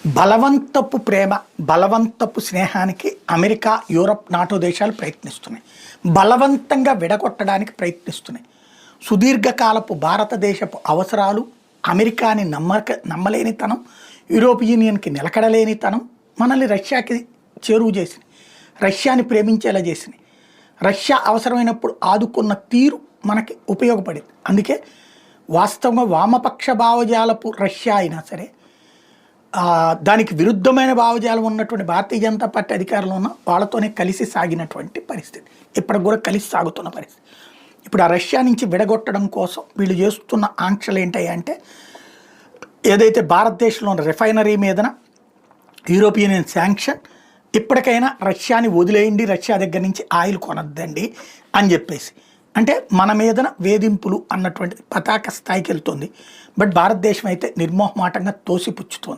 బలవంతపు ప్రేమ, బలవంతపు స్నేహానికి అమెరికా, యూరప్, నాటో దేశాలు ప్రయత్నిస్తున్నాయి. బలవంతంగా విడగొట్టడానికి ప్రయత్నిస్తున్నాయి. సుదీర్ఘకాలపు భారతదేశపు అవసరాలు, అమెరికాని నమ్మలేనితనం, యూరోపియన్ యూనియన్కి నిలకడలేనితనం మనల్ని రష్యాకి చేరువు చేసింది. రష్యాని ప్రేమించేలా చేసింది. రష్యా అవసరమైనప్పుడు ఆదుకున్న తీరు మనకి ఉపయోగపడింది. అందుకే వాస్తవంగా వామపక్ష భావజాలపు రష్యా అయినా సరే, దానికి విరుద్ధమైన భావజాలం ఉన్నటువంటి భారతీయ జనతా పార్టీ అధికారంలో ఉన్న వాళ్ళతోనే కలిసి సాగినటువంటి పరిస్థితి, ఇప్పటికి కూడా కలిసి సాగుతున్న పరిస్థితి. ఇప్పుడు ఆ రష్యా నుంచి విడగొట్టడం కోసం వీళ్ళు చేస్తున్న ఆంక్షలు ఏంటంటే, ఏదైతే భారతదేశంలోని రిఫైనరీ మీదన యూరోపియన్ యూనియన్ శాంక్షన్, ఇప్పటికైనా రష్యాని వదిలేయండి, రష్యా దగ్గర నుంచి ఆయిల్ కొనద్దండి అని చెప్పేసి, అంటే మన మీదన వేధింపులు అన్నటువంటి పతాక స్థాయికి వెళ్తుంది. బట్ భారతదేశం అయితే నిర్మోహమాటంగా తోసిపుచ్చుతోంది.